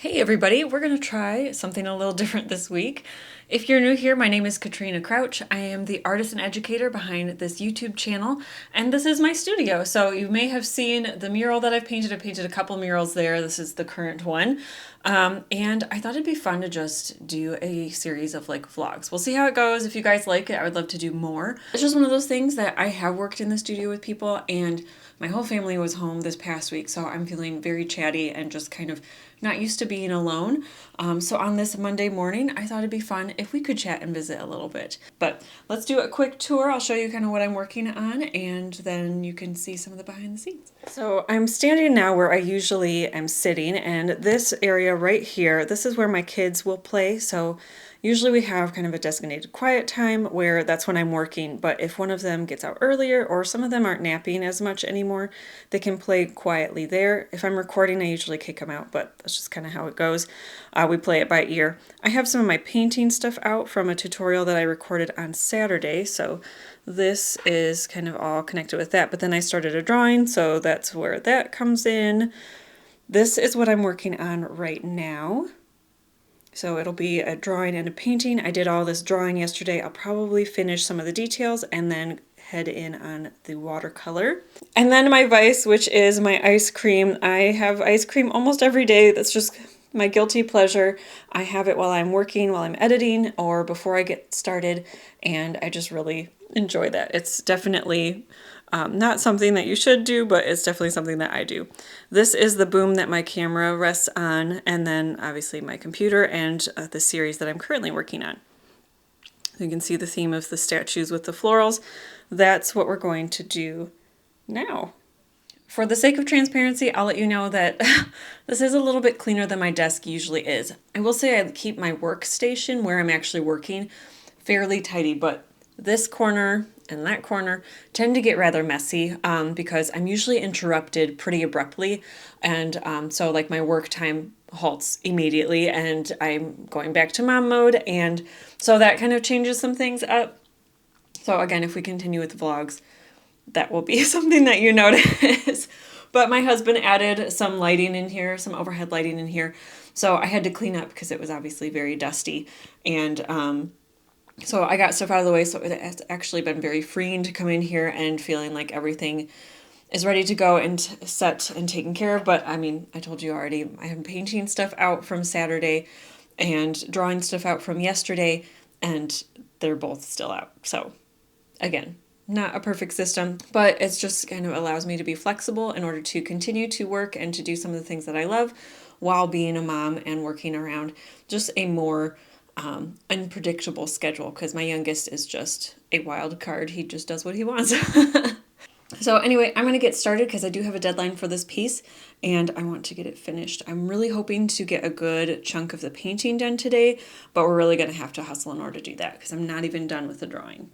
Hey everybody, we're going to try something a little different this week. If you're new here, my name is Katrina Crouch. I am the artist and educator behind this YouTube channel, and this is my studio. So you may have seen the mural that I've painted. I painted a couple murals there. This is the current one. And I thought it'd be fun to just do a series of like vlogs. We'll see how it goes. If you guys like it, I would love to do more. It's just one of those things that I have worked in the studio with people, and my whole family was home this past week, so I'm feeling very chatty and just kind of not used to being alone. So on this Monday morning, I thought it'd be fun if we could chat and visit a little bit. But let's do a quick tour. I'll show you kind of what I'm working on, and then you can see some of the behind the scenes. So I'm standing now where I usually am sitting, and this area right here, this is where my kids will play. So usually we have kind of a designated quiet time where that's when I'm working, but if one of them gets out earlier or some of them aren't napping as much anymore, they can play quietly there. If I'm recording, I usually kick them out, but that's just kind of how it goes. We play it by ear. I have some of my painting stuff out from a tutorial that I recorded on Saturday, so this is kind of all connected with that, but then I started a drawing, so that's where that comes in. This is what I'm working on right now. So it'll be a drawing and a painting. I did all this drawing yesterday. I'll probably finish some of the details and then head in on the watercolor. And then my vice, which is my ice cream. I have ice cream almost every day. That's just my guilty pleasure. I have it while I'm working, while I'm editing, or before I get started, and I just really enjoy that. It's definitely not something that you should do, but it's definitely something that I do. This is the boom that my camera rests on, and then obviously my computer and the series that I'm currently working on. You can see the theme of the statues with the florals. That's what we're going to do now. For the sake of transparency, I'll let you know that this is a little bit cleaner than my desk usually is. I will say I keep my workstation where I'm actually working fairly tidy, but this corner and that corner tend to get rather messy because I'm usually interrupted pretty abruptly, and so like my work time halts immediately and I'm going back to mom mode, and so that kind of changes some things up. So again, if we continue with the vlogs, that will be something that you notice. But my husband added some lighting in here, some overhead lighting in here, so I had to clean up because it was obviously very dusty, and so I got stuff out of the way, so it's actually been very freeing to come in here and feeling like everything is ready to go and set and taken care of. But I mean, I told you already, I am painting stuff out from Saturday and drawing stuff out from yesterday, and they're both still out. So again, not a perfect system, but it's just kind of allows me to be flexible in order to continue to work and to do some of the things that I love while being a mom and working around just a more unpredictable schedule, because my youngest is just a wild card. He just does what he wants. So anyway, I'm going to get started because I do have a deadline for this piece and I want to get it finished. I'm really hoping to get a good chunk of the painting done today, but we're really going to have to hustle in order to do that because I'm not even done with the drawing.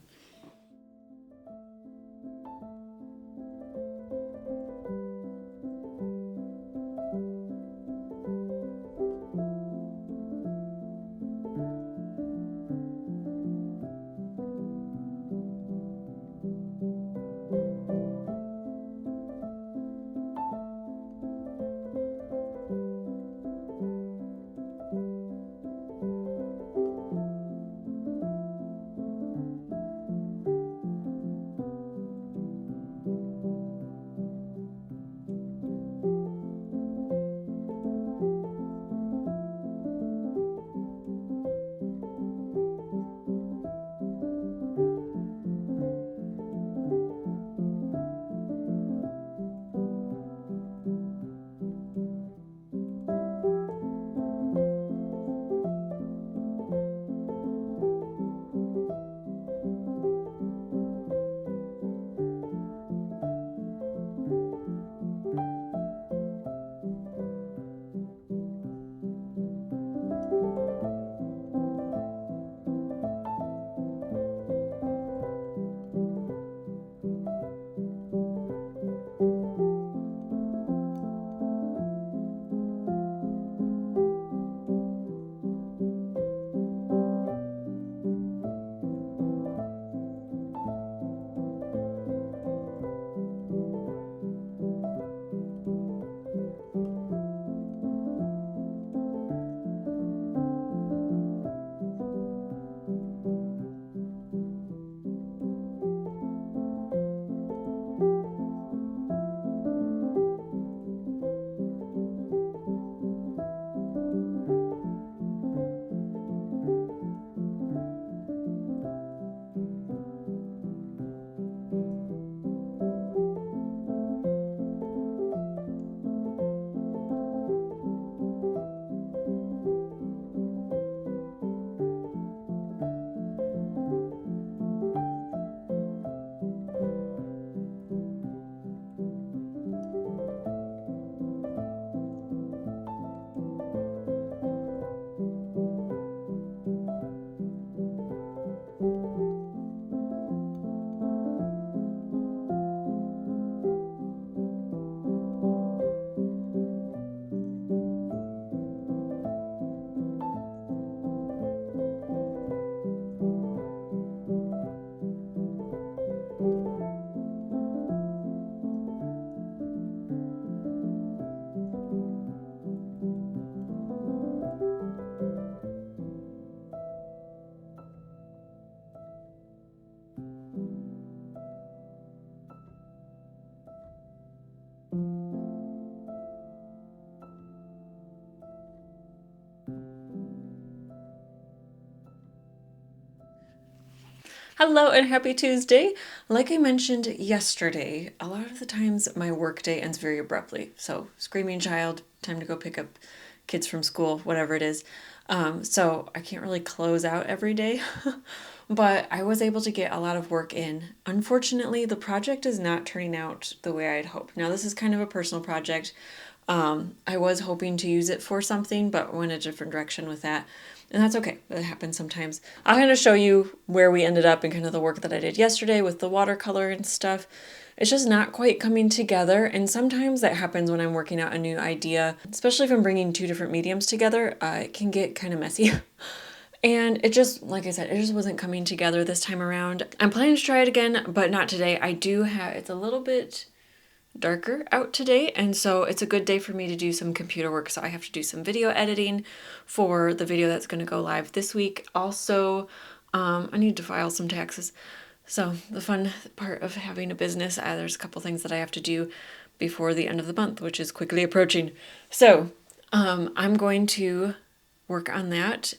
Hello and happy Tuesday. Like I mentioned yesterday, a lot of the times my workday ends very abruptly. So, screaming child, time to go pick up kids from school, whatever it is. So, I can't really close out every day, but I was able to get a lot of work in. Unfortunately, the project is not turning out the way I'd hoped. Now, this is kind of a personal project. I was hoping to use it for something, but went a different direction with that. And that's okay. That happens sometimes. I'll kind of show you where we ended up and kind of the work that I did yesterday with the watercolor and stuff. It's just not quite coming together. And sometimes that happens when I'm working out a new idea, especially if I'm bringing two different mediums together. It can get kind of messy. And it just, like I said, it just wasn't coming together this time around. I'm planning to try it again, but not today. I do have, it's a little bit darker out today, and so it's a good day for me to do some computer work. So I have to do some video editing for the video that's going to go live this week. Also, I need to file some taxes. So the fun part of having a business, there's a couple things that I have to do before the end of the month, which is quickly approaching. So I'm going to work on that.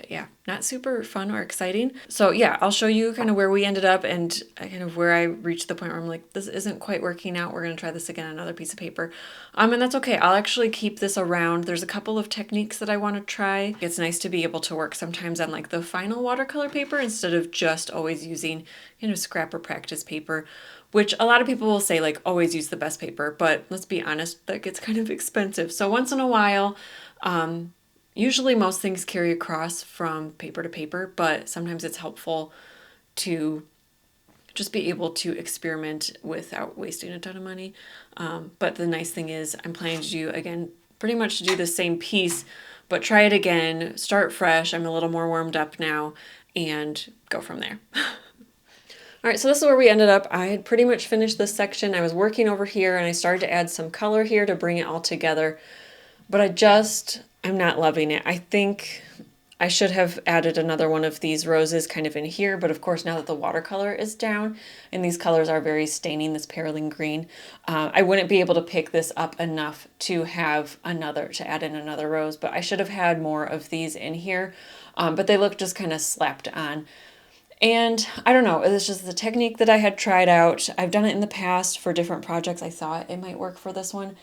Yeah, not super fun or exciting. So yeah, I'll show you kind of where we ended up and kind of where I reached the point where I'm like, this isn't quite working out. We're going to try this again on another piece of paper. And that's okay. I'll actually keep this around. There's a couple of techniques that I want to try. It's nice to be able to work sometimes on like the final watercolor paper instead of just always using, scrap or practice paper, which a lot of people will say like always use the best paper, but let's be honest, that gets kind of expensive. So once in a while, usually most things carry across from paper to paper, but sometimes it's helpful to just be able to experiment without wasting a ton of money. But the nice thing is I'm planning to do, again, pretty much to do the same piece, but try it again, start fresh. I'm a little more warmed up now and go from there. All right, so this is where we ended up. I had pretty much finished this section. I was working over here and I started to add some color here to bring it all together, but I'm not loving it. I think I should have added another one of these roses kind of in here, but of course now that the watercolor is down and these colors are very staining, this perylene green, I wouldn't be able to pick this up enough to have to add in another rose, but I should have had more of these in here, but they look just kind of slapped on. And I don't know, it's just the technique that I had tried out. I've done it in the past for different projects. I thought it might work for this one.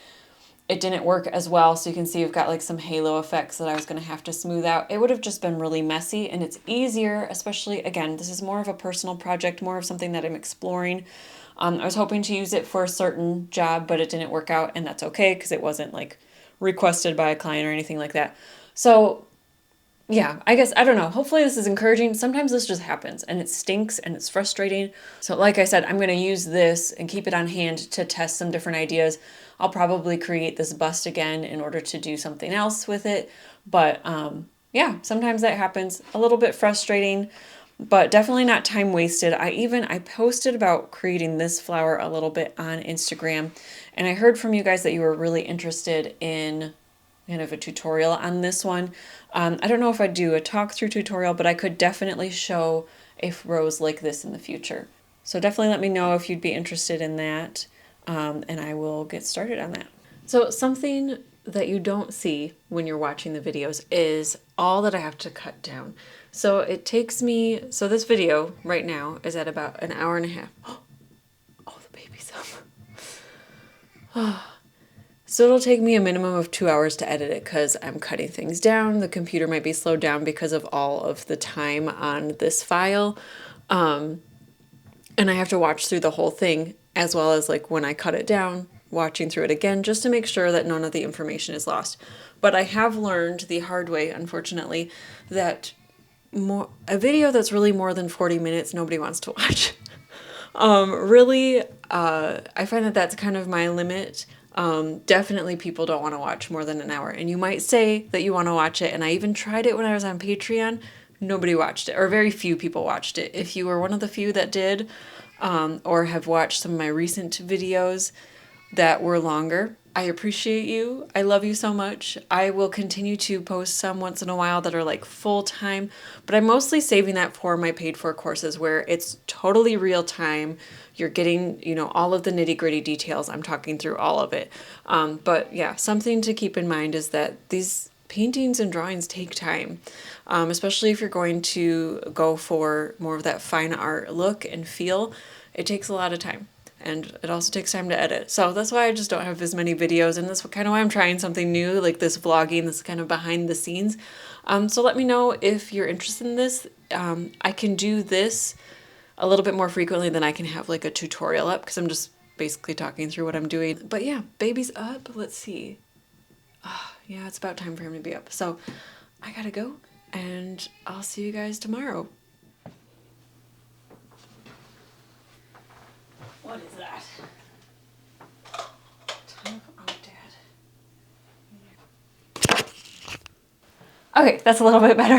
It didn't work as well, so you can see you've got like some halo effects that I was going to have to smooth out. It would have just been really messy, and it's easier, especially, again, this is more of a personal project, more of something that I'm exploring. I was hoping to use it for a certain job, but it didn't work out, and that's okay because it wasn't like requested by a client or anything like that. So yeah, I guess, I don't know. Hopefully this is encouraging. Sometimes this just happens and it stinks and it's frustrating. So like I said, I'm going to use this and keep it on hand to test some different ideas. I'll probably create this bust again in order to do something else with it. But yeah, sometimes that happens. A little bit frustrating, but definitely not time wasted. I posted about creating this flower a little bit on Instagram, and I heard from you guys that you were really interested in kind of a tutorial on this one. I don't know if I'd do a talk through tutorial, but I could definitely show a rose like this in the future. So definitely let me know if you'd be interested in that, and I will get started on that. So something that you don't see when you're watching the videos is all that I have to cut down. So it takes me, so this video right now is at about an hour and a half. Oh, the baby's up. So it'll take me a minimum of 2 hours to edit it because I'm cutting things down. The computer might be slowed down because of all of the time on this file. And I have to watch through the whole thing, as well as like when I cut it down, watching through it again, just to make sure that none of the information is lost. But I have learned the hard way, unfortunately, that a video that's really more than 40 minutes, nobody wants to watch. Really, I find that that's kind of my limit. Definitely people don't want to watch more than an hour, and you might say that you want to watch it, and I even tried it when I was on Patreon. Nobody watched it, or very few people watched it. If you were one of the few that did, or have watched some of my recent videos that were longer, I appreciate you. I love you so much. I will continue to post some once in a while that are like full time, but I'm mostly saving that for my paid for courses where it's totally real time. You're getting, all of the nitty gritty details. I'm talking through all of it. But yeah, something to keep in mind is that these paintings and drawings take time, especially if you're going to go for more of that fine art look and feel. It takes a lot of time. And it also takes time to edit. So that's why I just don't have as many videos, and that's kind of why I'm trying something new, like this vlogging, this kind of behind the scenes. So let me know if you're interested in this. I can do this a little bit more frequently than I can have like a tutorial up, because I'm just basically talking through what I'm doing. But yeah, baby's up. Let's see. Oh, yeah, it's about time for him to be up. So I gotta go, and I'll see you guys tomorrow. What is that? Okay, that's a little bit better.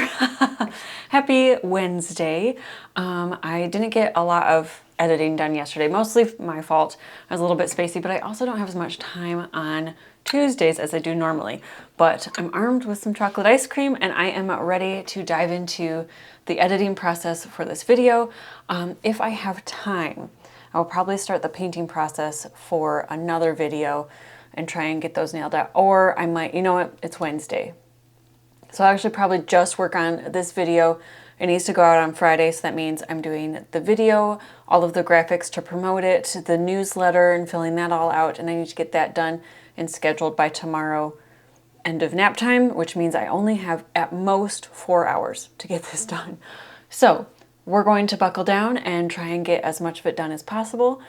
Happy Wednesday. I didn't get a lot of editing done yesterday, mostly my fault. I was a little bit spacey, but I also don't have as much time on Tuesdays as I do normally. But I'm armed with some chocolate ice cream, and I am ready to dive into the editing process for this video. If I have time, I'll probably start the painting process for another video and try and get those nailed out. Or I might, you know what, it's Wednesday. So I'll actually probably just work on this video. It needs to go out on Friday, so that means I'm doing the video, all of the graphics to promote it, the newsletter, and filling that all out, and I need to get that done and scheduled by tomorrow, end of nap time, which means I only have at most 4 hours to get this done. So we're going to buckle down and try and get as much of it done as possible.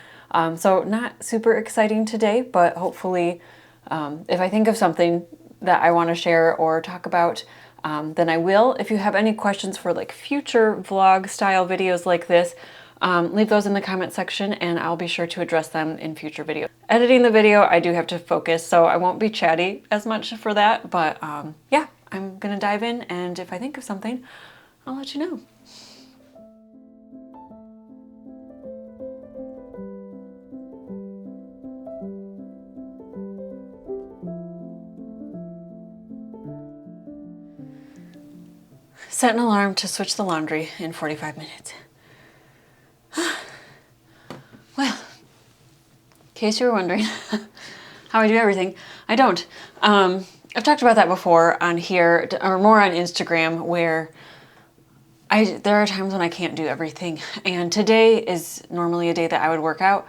So not super exciting today, but hopefully if I think of something that I want to share or talk about, then I will. If you have any questions for like future vlog style videos like this, leave those in the comment section and I'll be sure to address them in future videos. Editing the video, I do have to focus, so I won't be chatty as much for that, but yeah, I'm gonna dive in, and if I think of something, I'll let you know. Set an alarm to switch the laundry in 45 minutes. Well, in case you were wondering how I do everything, I don't. I've talked about that before on here, or more on Instagram, where there are times when I can't do everything. And today is normally a day that I would work out,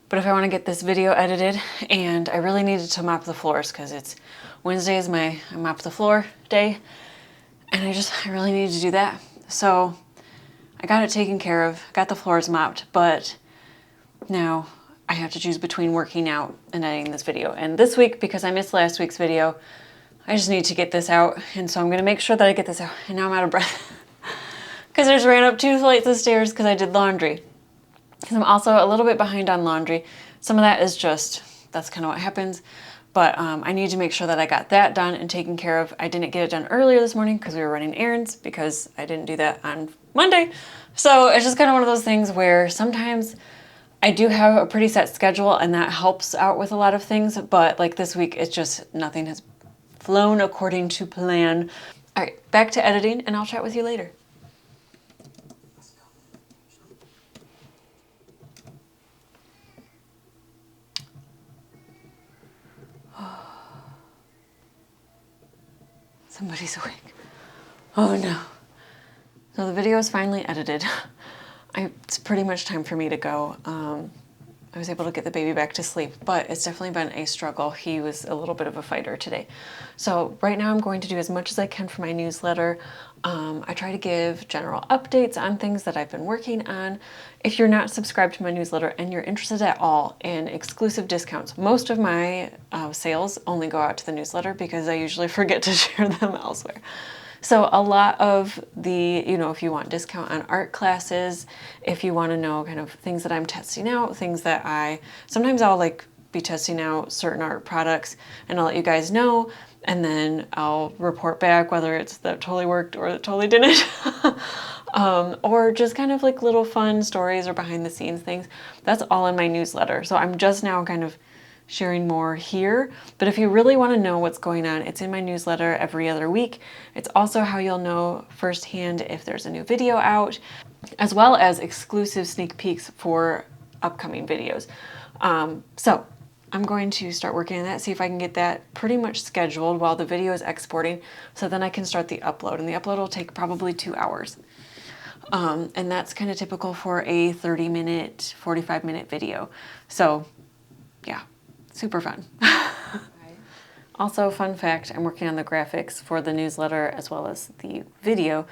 but if I want to get this video edited, and I really needed to mop the floors because it's Wednesday is my mop the floor day. And I really needed to do that. So I got it taken care of, got the floors mopped, but now I have to choose between working out and editing this video. And this week, because I missed last week's video, I just need to get this out. And so I'm gonna make sure that I get this out. And now I'm out of breath because I just ran up 2 flights of stairs because I did laundry. Because I'm also a little bit behind on laundry. Some of that is just, that's kind of what happens. But I need to make sure that I got that done and taken care of. I didn't get it done earlier this morning because we were running errands, because I didn't do that on Monday. So it's just kind of one of those things where sometimes I do have a pretty set schedule and that helps out with a lot of things. But like this week, it's just nothing has flown according to plan. All right, back to editing, and I'll chat with you later. Somebody's awake. Oh no. So the video is finally edited. It's pretty much time for me to go. I was able to get the baby back to sleep, but it's definitely been a struggle. He was a little bit of a fighter today. So right now I'm going to do as much as I can for my newsletter. I try to give general updates on things that I've been working on. If you're not subscribed to my newsletter and you're interested at all in exclusive discounts, most of my sales only go out to the newsletter because I usually forget to share them elsewhere. So a lot of the, if you want discount on art classes, if you want to know kind of things that I'm testing out, things that sometimes I'll like be testing out certain art products and I'll let you guys know, and then I'll report back whether it's that totally worked or that totally didn't. Or just kind of like little fun stories or behind the scenes things. That's all in my newsletter. So I'm just now kind of sharing more here, but if you really want to know what's going on, it's in my newsletter every other week. It's also how you'll know firsthand if there's a new video out, as well as exclusive sneak peeks for upcoming videos. So I'm going to start working on that, see if I can get that pretty much scheduled while the video is exporting, so then I can start the upload. And the upload will take probably 2 hours. And that's kind of typical for a 30-minute, 45-minute video. So yeah, super fun. Also, fun fact, I'm working on the graphics for the newsletter as well as the video.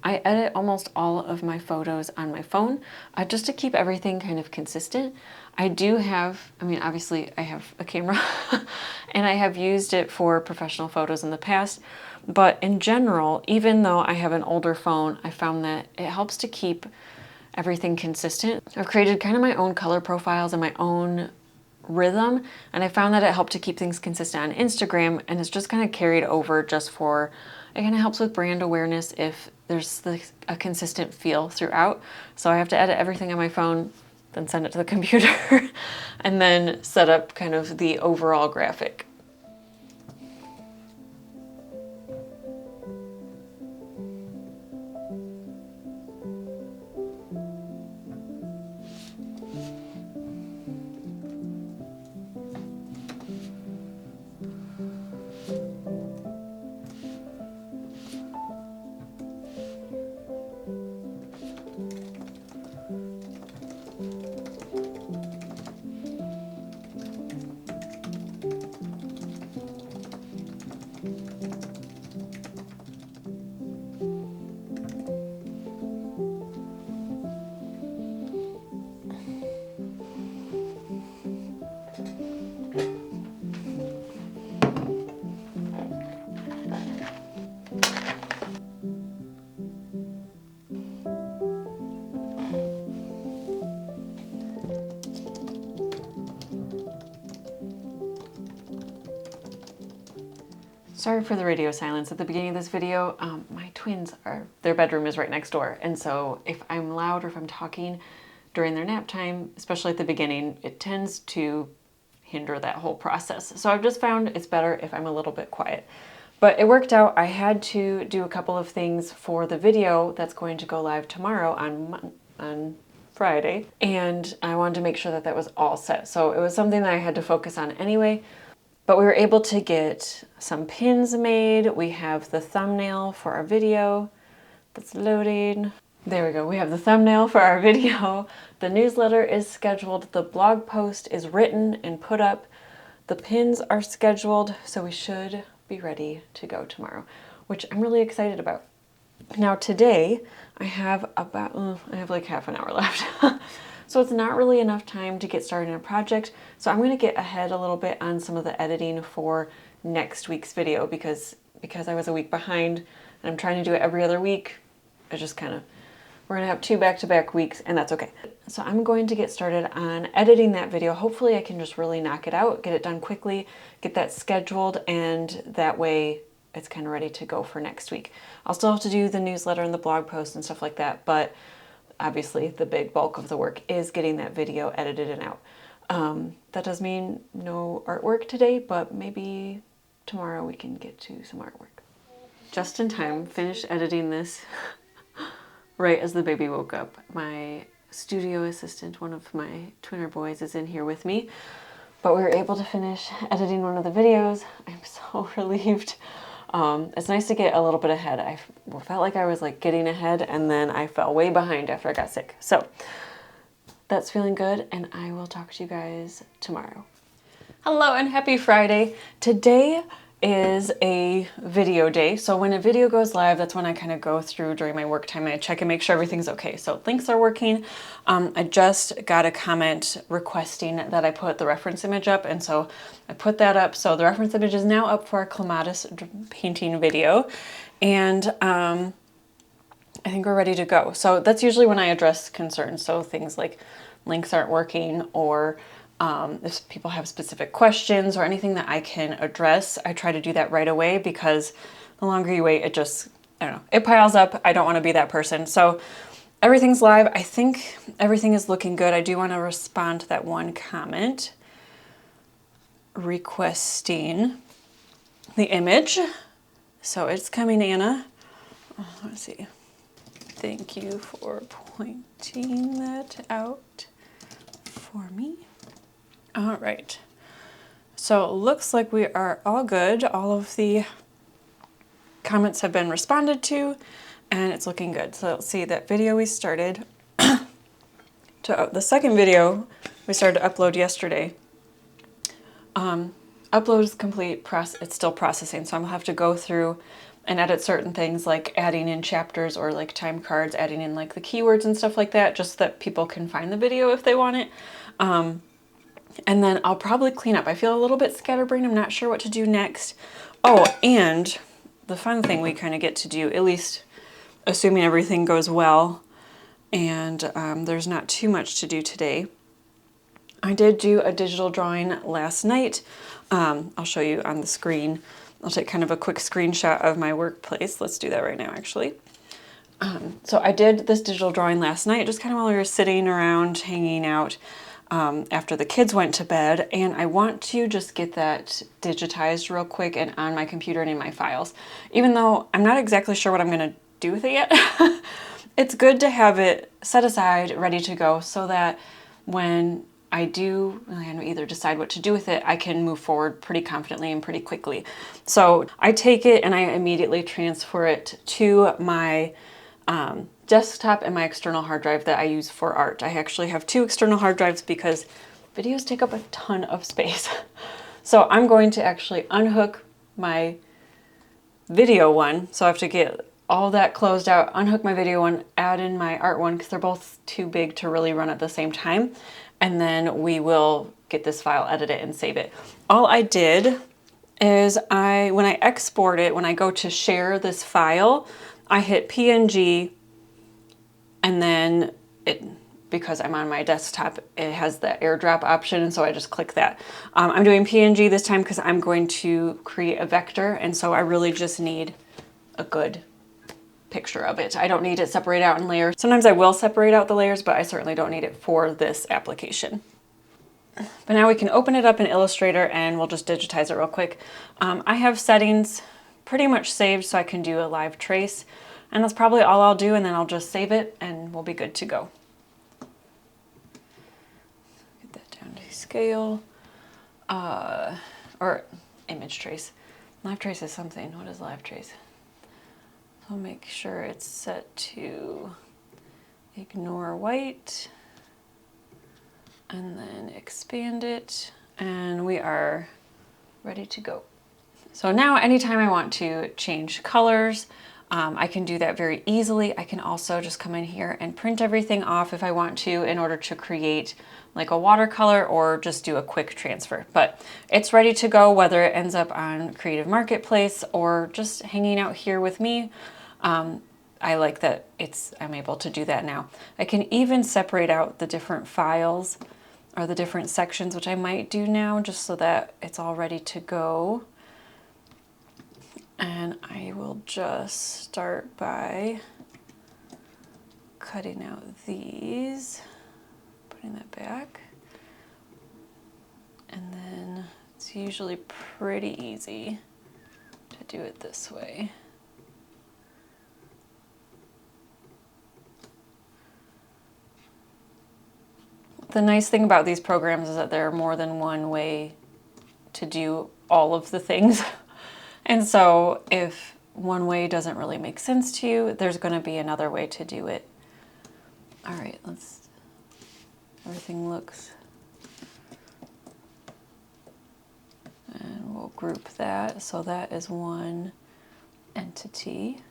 I edit almost all of my photos on my phone, just to keep everything kind of consistent. I do have, I mean, obviously I have a camera and I have used it for professional photos in the past, but in general, even though I have an older phone, I found that it helps to keep everything consistent. I've created kind of my own color profiles and my own rhythm, and I found that it helped to keep things consistent on Instagram, and it's just kind of carried over just for, it kind of helps with brand awareness if there's a consistent feel throughout. So I have to edit everything on my phone, then send it to the computer, and then set up kind of the overall graphic. Sorry for the radio silence at the beginning of this video. My twins their bedroom is right next door. And so if I'm loud or if I'm talking during their nap time, especially at the beginning, it tends to hinder that whole process. So I've just found it's better if I'm a little bit quiet. But it worked out. I had to do a couple of things for the video that's going to go live tomorrow on Friday. And I wanted to make sure that that was all set. So it was something that I had to focus on anyway. But we were able to get some pins made. We have the thumbnail for our video that's loading. There we go. We have the thumbnail for our video. The newsletter is scheduled. The blog post is written and put up. The pins are scheduled, so we should be ready to go tomorrow, which I'm really excited about. Now today, I have like half an hour left. So it's not really enough time to get started in a project. So I'm going to get ahead a little bit on some of the editing for next week's video because I was a week behind and I'm trying to do it every other week. We're going to have 2 back-to-back weeks, and that's okay. So I'm going to get started on editing that video. Hopefully I can just really knock it out, get it done quickly, get that scheduled, and that way it's kind of ready to go for next week. I'll still have to do the newsletter and the blog post and stuff like that, but obviously the big bulk of the work is getting that video edited and out. That does mean no artwork today, but maybe tomorrow we can get to some artwork. Just in time, finished editing this right as the baby woke up. My studio assistant, one of my twinner boys, is in here with me, but we were able to finish editing one of the videos. I'm so relieved. It's nice to get a little bit ahead. I felt like I was like getting ahead and then I fell way behind after I got sick. So that's feeling good, and I will talk to you guys tomorrow. Hello and happy Friday. Today is a video day. So when a video goes live, that's when I kind of go through during my work time and I check and make sure everything's okay. So links are working. I just got a comment requesting that I put the reference image up, and so I put that up. So the reference image is now up for our clematis painting video, and I think we're ready to go. So that's usually when I address concerns. So things like links aren't working, or if people have specific questions or anything that I can address, I try to do that right away, because the longer you wait, I don't know, it piles up. I don't want to be that person. So everything's live. I think everything is looking good. I do want to respond to that one comment requesting the image. So it's coming, Anna. Let's see. Thank you for pointing that out for me. All right. So it looks like we are all good. All of the comments have been responded to, and it's looking good. So let's see, that video we started, the second video we started to upload yesterday. Upload is complete, it's still processing, so I'm gonna have to go through and edit certain things like adding in chapters or like time cards, adding in like the keywords and stuff like that, just so that people can find the video if they want it. And then I'll probably clean up. I feel a little bit scatterbrained. I'm not sure what to do next. Oh, and the fun thing we kind of get to do, at least assuming everything goes well and there's not too much to do today. I did do a digital drawing last night. I'll show you on the screen. I'll take kind of a quick screenshot of my workplace. Let's do that right now, actually. So I did this digital drawing last night, just kind of while we were sitting around, hanging out after the kids went to bed. And I want to just get that digitized real quick and on my computer and in my files. Even though I'm not exactly sure what I'm going to do with it yet, it's good to have it set aside, ready to go, so that when I do either decide what to do with it, I can move forward pretty confidently and pretty quickly. So I take it and I immediately transfer it to my desktop and my external hard drive that I use for art. I actually have 2 external hard drives because videos take up a ton of space. So I'm going to actually unhook my video one. So I have to get all that closed out, unhook my video one, add in my art one, because they're both too big to really run at the same time. And then we will get this file, edit it, and save it. All I did is when I export it, when I go to share this file, I hit PNG, and then because I'm on my desktop, it has the airdrop option, and so I just click that. I'm doing PNG this time because I'm going to create a vector, and so I really just need a good picture of it. I don't need it separated out in layers. Sometimes I will separate out the layers, but I certainly don't need it for this application. But now we can open it up in Illustrator and we'll just digitize it real quick. I have settings pretty much saved so I can do a live trace, and that's probably all I'll do, and then I'll just save it and we'll be good to go. Get that down to scale, or image trace. Live trace is something. What is live trace? I'll make sure it's set to ignore white and then expand it, and we are ready to go. So now anytime I want to change colors, I can do that very easily. I can also just come in here and print everything off if I want to in order to create like a watercolor or just do a quick transfer. But it's ready to go, whether it ends up on Creative Marketplace or just hanging out here with me. I like that I'm able to do that now. I can even separate out the different files or the different sections, which I might do now just so that it's all ready to go. And I will just start by cutting out these, putting that back. And then it's usually pretty easy to do it this way. The nice thing about these programs is that there are more than one way to do all of the things. And so if one way doesn't really make sense to you, there's going to be another way to do it. All right, everything looks, and we'll group that. So that is one entity.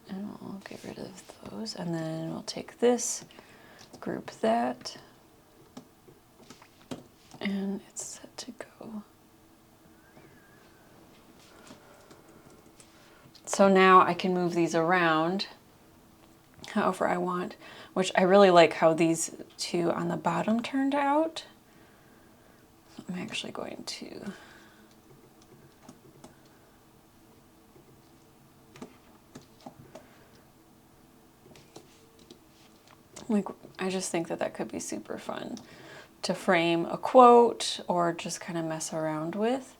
And we'll get rid of those. And then we'll take this, group that, and it's set to go. So now I can move these around however I want, which I really like how these 2 on the bottom turned out. I'm actually going to I just think that could be super fun to frame a quote or just kind of mess around with.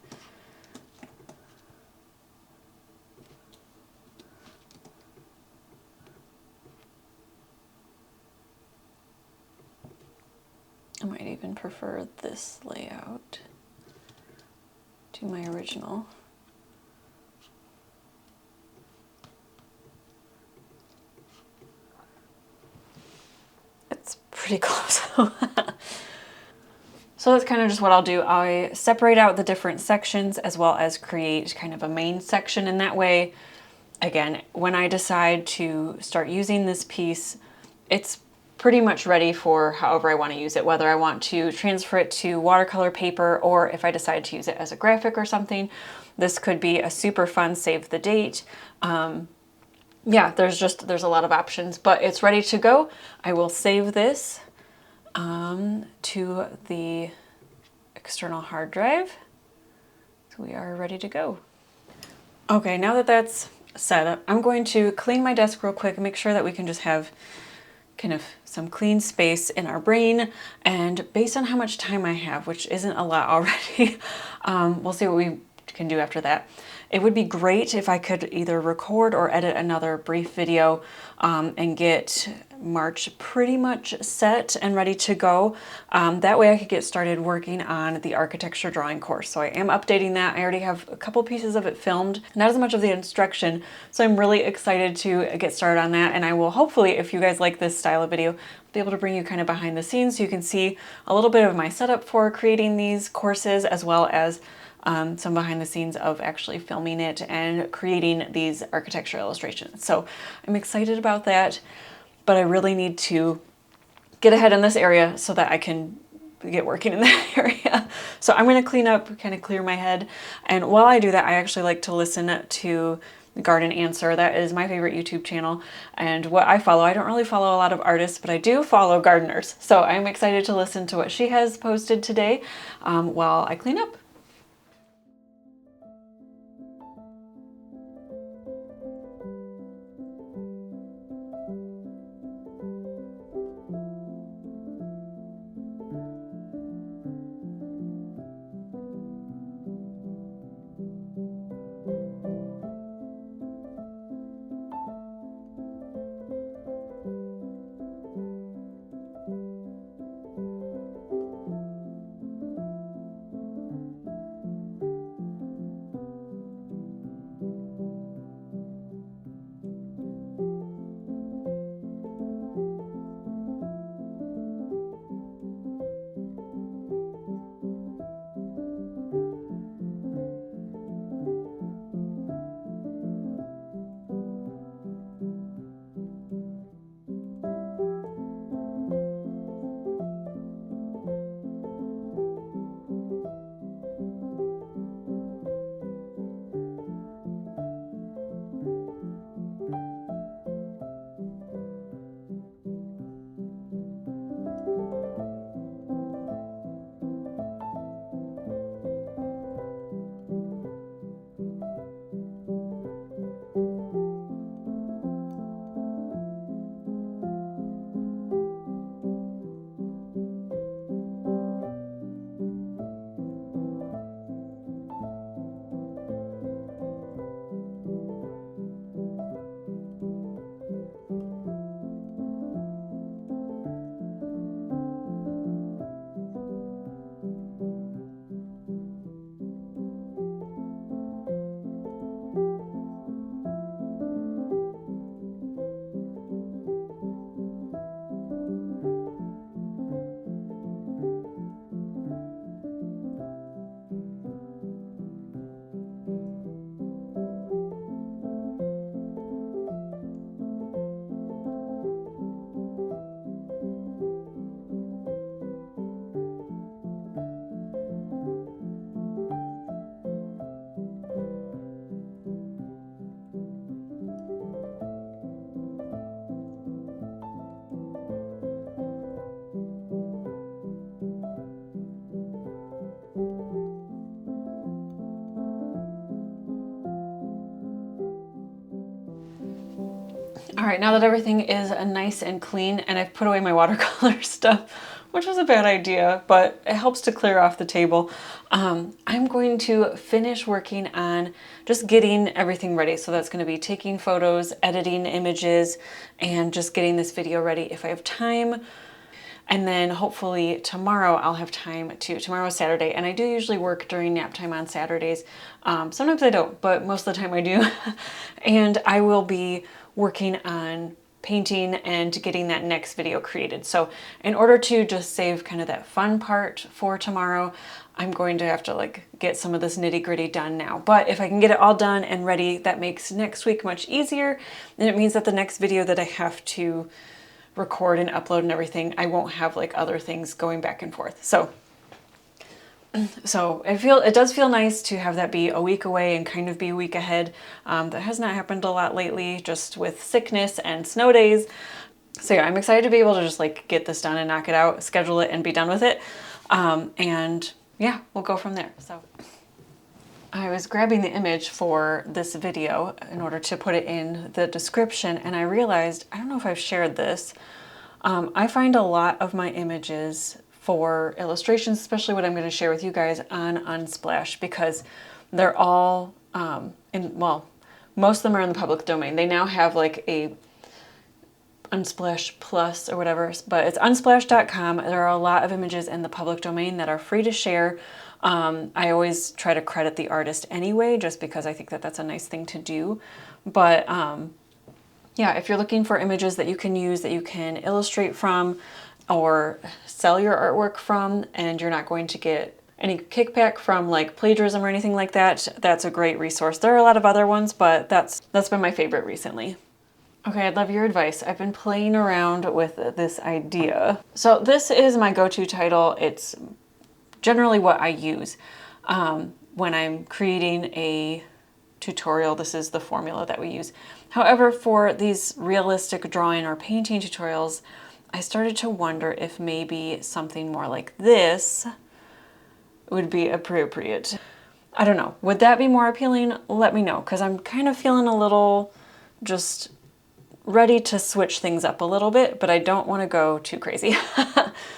I might even prefer this layout to my original. It's pretty close. So that's kind of just what I'll do. I separate out the different sections as well as create kind of a main section, and that way, again, when I decide to start using this piece, it's pretty much ready for however I want to use it, whether I want to transfer it to watercolor paper or if I decide to use it as a graphic or something. This could be a super fun save the date. Yeah, there's a lot of options, but it's ready to go. I will save this to the external hard drive. So we are ready to go. Okay, now that that's set up, I'm going to clean my desk real quick and make sure that we can just have kind of some clean space in our brain. And based on how much time I have, which isn't a lot already, we'll see what we can do after that. It would be great if I could either record or edit another brief video and get March pretty much set and ready to go. That way I could get started working on the architecture drawing course. So I am updating that. I already have a couple pieces of it filmed, not as much of the instruction. So I'm really excited to get started on that. And I will hopefully, if you guys like this style of video, be able to bring you kind of behind the scenes so you can see a little bit of my setup for creating these courses, as well as some behind the scenes of actually filming it and creating these architecture illustrations. So I'm excited about that, but I really need to get ahead in this area so that I can get working in that area. So I'm going to clean up, kind of clear my head. And while I do that, I actually like to listen to Garden Answer. That is my favorite YouTube channel and what I follow. I don't really follow a lot of artists, but I do follow gardeners. So I'm excited to listen to what she has posted today while I clean up. All right, now that everything is nice and clean and I've put away my watercolor stuff, which was a bad idea, but it helps to clear off the table, I'm going to finish working on just getting everything ready. So that's going to be taking photos, editing images, and just getting this video ready if I have time. And then hopefully tomorrow I'll have time to, tomorrow's Saturday, and I do usually work during nap time on Saturdays. Sometimes I don't, but most of the time I do. And I will be working on painting and getting that next video created. So in order to just save kind of that fun part for tomorrow, I'm going to have to like get some of this nitty-gritty done now. But if I can get it all done and ready, that makes next week much easier. And it means that the next video that I have to record and upload and everything, I won't have like other things going back and forth. So it does feel nice to have that be a week away and kind of be a week ahead. That has not happened a lot lately, just with sickness and snow days. So yeah, I'm excited to be able to just like get this done and knock it out, schedule it and be done with it. And yeah, we'll go from there. So I was grabbing the image for this video in order to put it in the description, and I realized, I don't know if I've shared this, I find a lot of my images for illustrations, especially what I'm going to share with you guys, on Unsplash, because they're all, well, most of them are in the public domain. They now have like a Unsplash Plus or whatever, but it's unsplash.com. There are a lot of images in the public domain that are free to share. I always try to credit the artist anyway, just because I think that that's a nice thing to do. But yeah, if you're looking for images that you can use, that you can illustrate from or sell your artwork from, and you're not going to get any kickback from like plagiarism or anything like that, that's a great resource. There are a lot of other ones, but that's been my favorite recently. Okay, I'd love your advice. I've been playing around with this idea. So this is my go-to title. It's generally what I use when I'm creating a tutorial. This is the formula that we use. However, for these realistic drawing or painting tutorials, I started to wonder if maybe something more like this would be appropriate. I don't know. Would that be more appealing? Let me know, because I'm kind of feeling a little just ready to switch things up a little bit, but I don't want to go too crazy.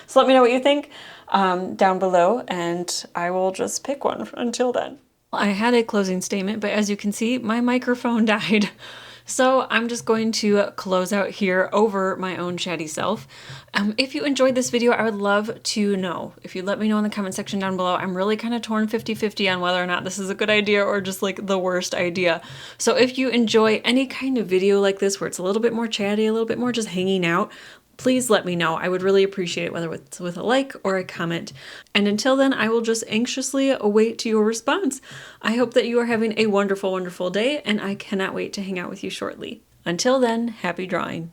So let me know what you think down below, and I will just pick one until then. I had a closing statement, but as you can see, my microphone died. So I'm just going to close out here over my own chatty self. If you enjoyed this video, I would love to know. If you let me know in the comment section down below. I'm really kind of torn 50-50 on whether or not this is a good idea or just like the worst idea. So if you enjoy any kind of video like this where it's a little bit more chatty, a little bit more just hanging out, please let me know. I would really appreciate it, whether it's with a like or a comment. And until then, I will just anxiously await your response. I hope that you are having a wonderful, wonderful day, and I cannot wait to hang out with you shortly. Until then, happy drawing.